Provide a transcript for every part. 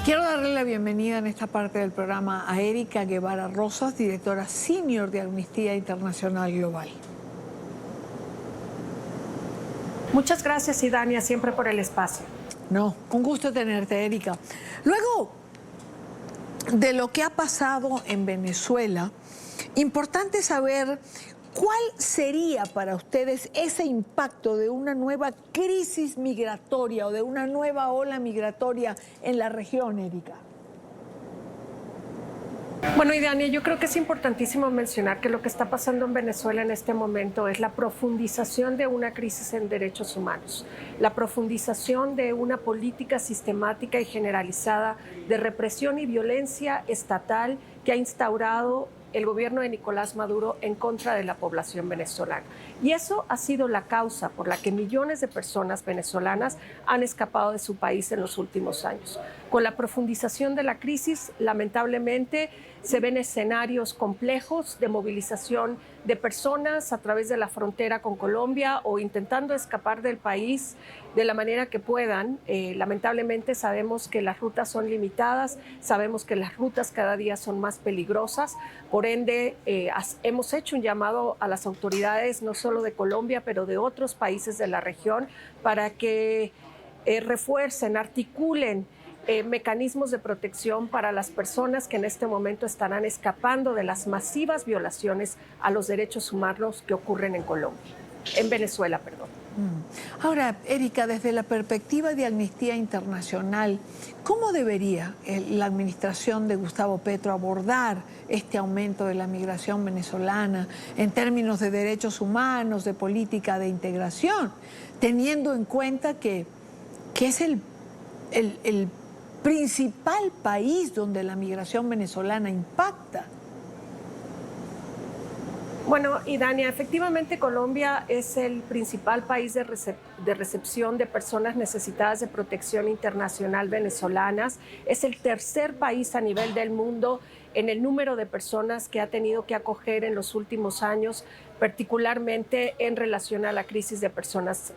Quiero darle la bienvenida en esta parte del programa a Erika Guevara Rosas, directora senior de Amnistía Internacional Global. Muchas gracias, Idania, siempre por el espacio. No, un gusto tenerte, Erika. Luego de lo que ha pasado en Venezuela, importante saber cuál sería para ustedes ese impacto de una nueva crisis migratoria o de una nueva ola migratoria en la región, Erika. Bueno, Idania, yo creo que es importantísimo mencionar que lo que está pasando en Venezuela en este momento es la profundización de una crisis en derechos humanos, la profundización de una política sistemática y generalizada de represión y violencia estatal que ha instaurado el gobierno de Nicolás Maduro en contra de la población venezolana. Y eso ha sido la causa por la que millones de personas venezolanas han escapado de su país en los últimos años. Con la profundización de la crisis, lamentablemente, se ven escenarios complejos de movilización de personas a través de la frontera con Colombia o intentando escapar del país de la manera que puedan. Lamentablemente sabemos que las rutas son limitadas, sabemos que las rutas cada día son más peligrosas. Por ende, hemos hecho un llamado a las autoridades, no solo de Colombia, pero de otros países de la región, para que refuercen, articulen mecanismos de protección para las personas que en este momento estarán escapando de las masivas violaciones a los derechos humanos que ocurren en Venezuela, perdón. Ahora, Erika, desde la perspectiva de Amnistía Internacional, ¿cómo debería la administración de Gustavo Petro abordar este aumento de la migración venezolana en términos de derechos humanos, de política de integración, teniendo en cuenta que es el principal país donde la migración venezolana impacta? Bueno, Idania, efectivamente Colombia es el principal país de recepción de personas necesitadas de protección internacional venezolanas. Es el tercer país a nivel del mundo en el número de personas que ha tenido que acoger en los últimos años, particularmente en relación a la crisis de personas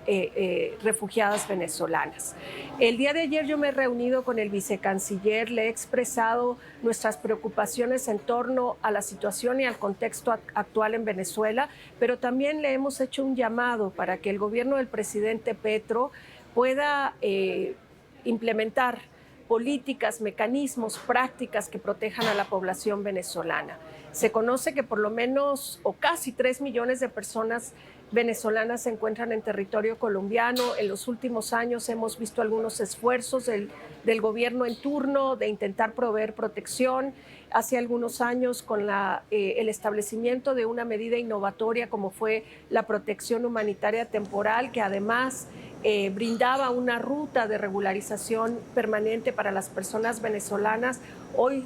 refugiadas venezolanas. El día de ayer yo me he reunido con el vicecanciller, le he expresado nuestras preocupaciones en torno a la situación y al contexto actual en Venezuela, pero también le hemos hecho un llamado para que el gobierno del presidente Petro pueda implementar políticas, mecanismos, prácticas que protejan a la población venezolana. Se conoce que por lo menos o casi 3 millones de personas venezolanas se encuentran en territorio colombiano. En los últimos años hemos visto algunos esfuerzos del gobierno en turno de intentar proveer protección. Hace algunos años con el establecimiento de una medida innovatoria como fue la protección humanitaria temporal, que además brindaba una ruta de regularización permanente para las personas venezolanas. Hoy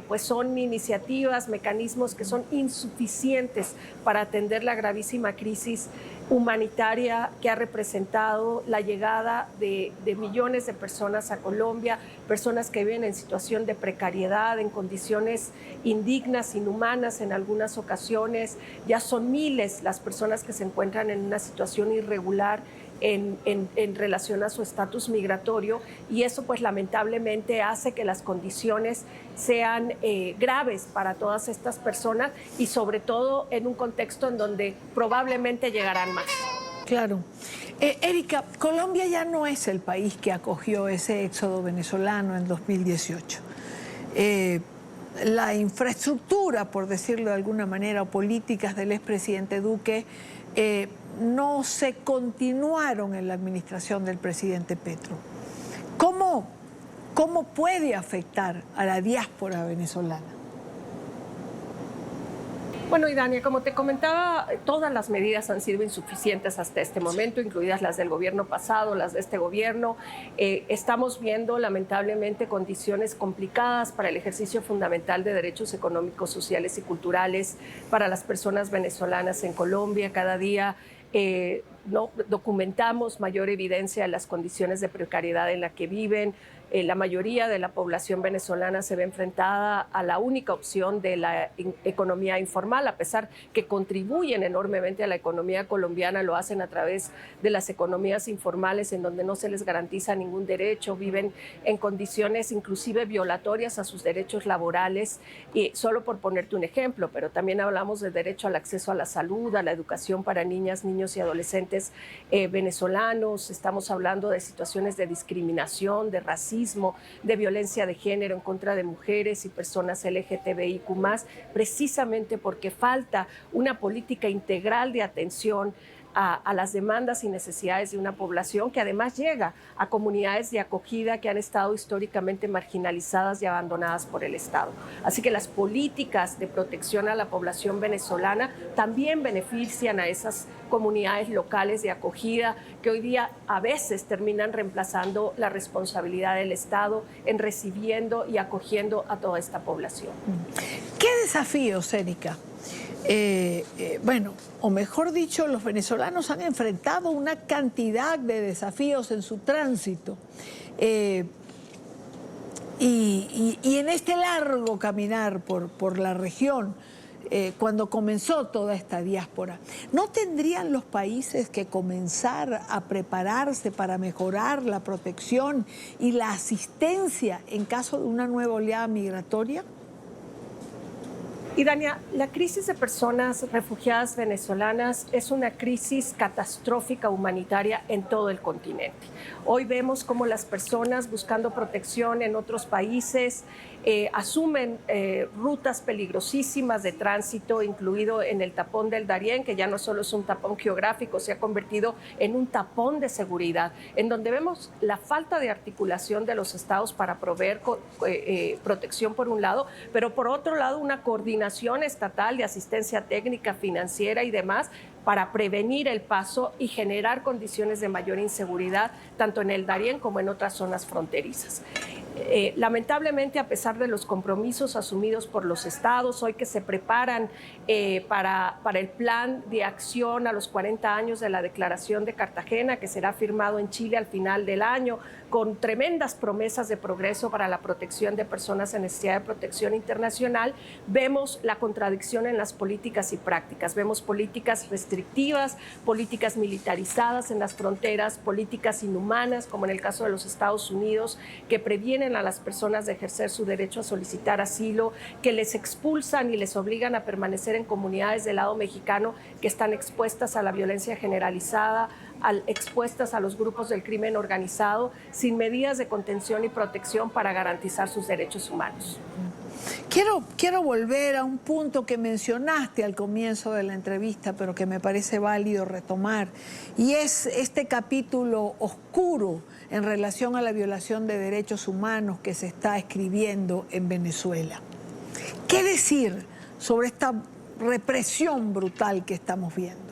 pues son iniciativas, mecanismos que son insuficientes para atender la gravísima crisis humanitaria que ha representado la llegada de millones de personas a Colombia, personas que viven en situación de precariedad, en condiciones indignas, inhumanas en algunas ocasiones. Ya son miles las personas que se encuentran en una situación irregular en relación a su estatus migratorio, y eso pues lamentablemente hace que las condiciones sean graves para todas estas personas y sobre todo en un contexto en donde probablemente llegarán más. Claro. Erika, Colombia ya no es el país que acogió ese éxodo venezolano en 2018. La infraestructura, por decirlo de alguna manera, o políticas del expresidente Duque no se continuaron en la administración del presidente Petro. ¿Cómo puede afectar a la diáspora venezolana? Bueno, Idania, como te comentaba, todas las medidas han sido insuficientes hasta este momento, incluidas las del gobierno pasado, las de este gobierno. Estamos viendo, lamentablemente, condiciones complicadas para el ejercicio fundamental de derechos económicos, sociales y culturales para las personas venezolanas en Colombia. Cada día no documentamos mayor evidencia de las condiciones de precariedad en la que viven. la mayoría de la población venezolana se ve enfrentada a la única opción de la economía informal, a pesar que contribuyen enormemente a la economía colombiana, lo hacen a través de las economías informales en donde no se les garantiza ningún derecho, viven en condiciones inclusive violatorias a sus derechos laborales, y solo por ponerte un ejemplo, pero también hablamos del derecho al acceso a la salud, a la educación para niñas, niños y adolescentes venezolanos, estamos hablando de situaciones de discriminación, de racismo, de violencia de género en contra de mujeres y personas LGTBIQ+, precisamente porque falta una política integral de atención a las demandas y necesidades de una población que además llega a comunidades de acogida que han estado históricamente marginalizadas y abandonadas por el Estado. Así que las políticas de protección a la población venezolana también benefician a esas comunidades locales de acogida que hoy día a veces terminan reemplazando la responsabilidad del Estado en recibiendo y acogiendo a toda esta población. ¿Qué desafíos, Erika? Bueno, o mejor dicho, los venezolanos han enfrentado una cantidad de desafíos en su tránsito. Y en este largo caminar por la región, cuando comenzó toda esta diáspora, ¿no tendrían los países que comenzar a prepararse para mejorar la protección y la asistencia en caso de una nueva oleada migratoria? Y Dania, la crisis de personas refugiadas venezolanas es una crisis catastrófica humanitaria en todo el continente. Hoy vemos cómo las personas buscando protección en otros países asumen rutas peligrosísimas de tránsito, incluido en el tapón del Darién, que ya no solo es un tapón geográfico, se ha convertido en un tapón de seguridad, en donde vemos la falta de articulación de los estados para proveer protección por un lado, pero por otro lado una coordinación estatal de asistencia técnica, financiera y demás para prevenir el paso y generar condiciones de mayor inseguridad, tanto en el Darién como en otras zonas fronterizas. Lamentablemente, a pesar de los compromisos asumidos por los estados, hoy que se preparan para el plan de acción a los 40 años de la Declaración de Cartagena, que será firmado en Chile al final del año, con tremendas promesas de progreso para la protección de personas en necesidad de protección internacional, vemos la contradicción en las políticas y prácticas. Vemos políticas restrictivas, políticas militarizadas en las fronteras, políticas inhumanas, como en el caso de los Estados Unidos, que previenen a las personas de ejercer su derecho a solicitar asilo, que les expulsan y les obligan a permanecer en comunidades del lado mexicano que están expuestas a la violencia generalizada, expuestas a los grupos del crimen organizado, sin medidas de contención y protección para garantizar sus derechos humanos. Quiero volver a un punto que mencionaste al comienzo de la entrevista, pero que me parece válido retomar, y es este capítulo oscuro en relación a la violación de derechos humanos que se está escribiendo en Venezuela. ¿Qué decir sobre esta represión brutal que estamos viendo?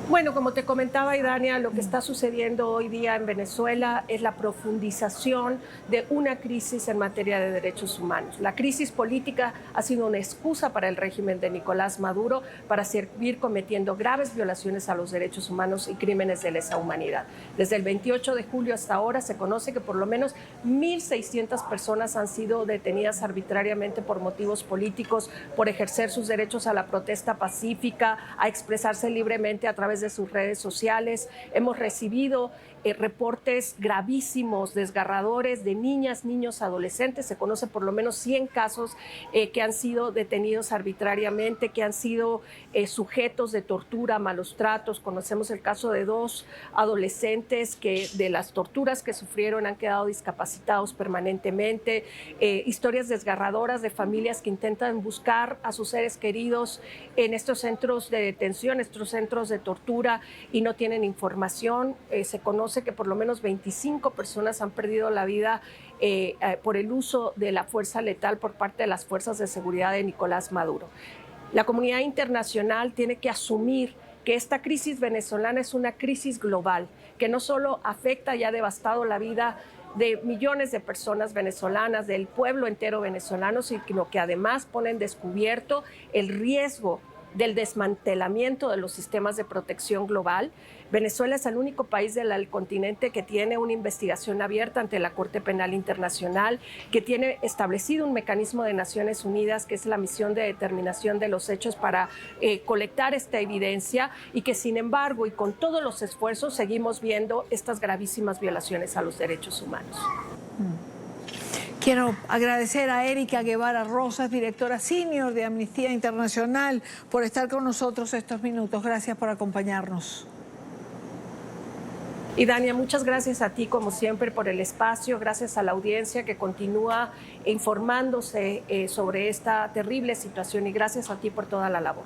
Bueno, como te comentaba, Idania, lo que está sucediendo hoy día en Venezuela es la profundización de una crisis en materia de derechos humanos. La crisis política ha sido una excusa para el régimen de Nicolás Maduro para seguir cometiendo graves violaciones a los derechos humanos y crímenes de lesa humanidad. Desde el 28 de julio hasta ahora se conoce que por lo menos 1.600 personas han sido detenidas arbitrariamente por motivos políticos, por ejercer sus derechos a la protesta pacífica, a expresarse libremente a través de sus redes sociales. Hemos recibido reportes gravísimos, desgarradores de niñas, niños, adolescentes. Se conoce por lo menos 100 casos que han sido detenidos arbitrariamente, que han sido sujetos de tortura, malos tratos. Conocemos el caso de 2 adolescentes que de las torturas que sufrieron han quedado discapacitados permanentemente. Historias desgarradoras de familias que intentan buscar a sus seres queridos en estos centros de detención, estos centros de tortura, y no tienen información. Se conoce que por lo menos 25 personas han perdido la vida por el uso de la fuerza letal por parte de las fuerzas de seguridad de Nicolás Maduro. La comunidad internacional tiene que asumir que esta crisis venezolana es una crisis global, que no solo afecta y ha devastado la vida de millones de personas venezolanas, del pueblo entero venezolano, sino que además pone en descubierto el riesgo del desmantelamiento de los sistemas de protección global. Venezuela es el único país del continente que tiene una investigación abierta ante la Corte Penal Internacional, que tiene establecido un mecanismo de Naciones Unidas, que es la misión de determinación de los hechos para colectar esta evidencia, y que sin embargo y con todos los esfuerzos seguimos viendo estas gravísimas violaciones a los derechos humanos. Quiero agradecer a Erika Guevara Rosas, directora senior de Amnistía Internacional, por estar con nosotros estos minutos. Gracias por acompañarnos. Y Dania, muchas gracias a ti como siempre por el espacio, gracias a la audiencia que continúa informándose sobre esta terrible situación, y gracias a ti por toda la labor.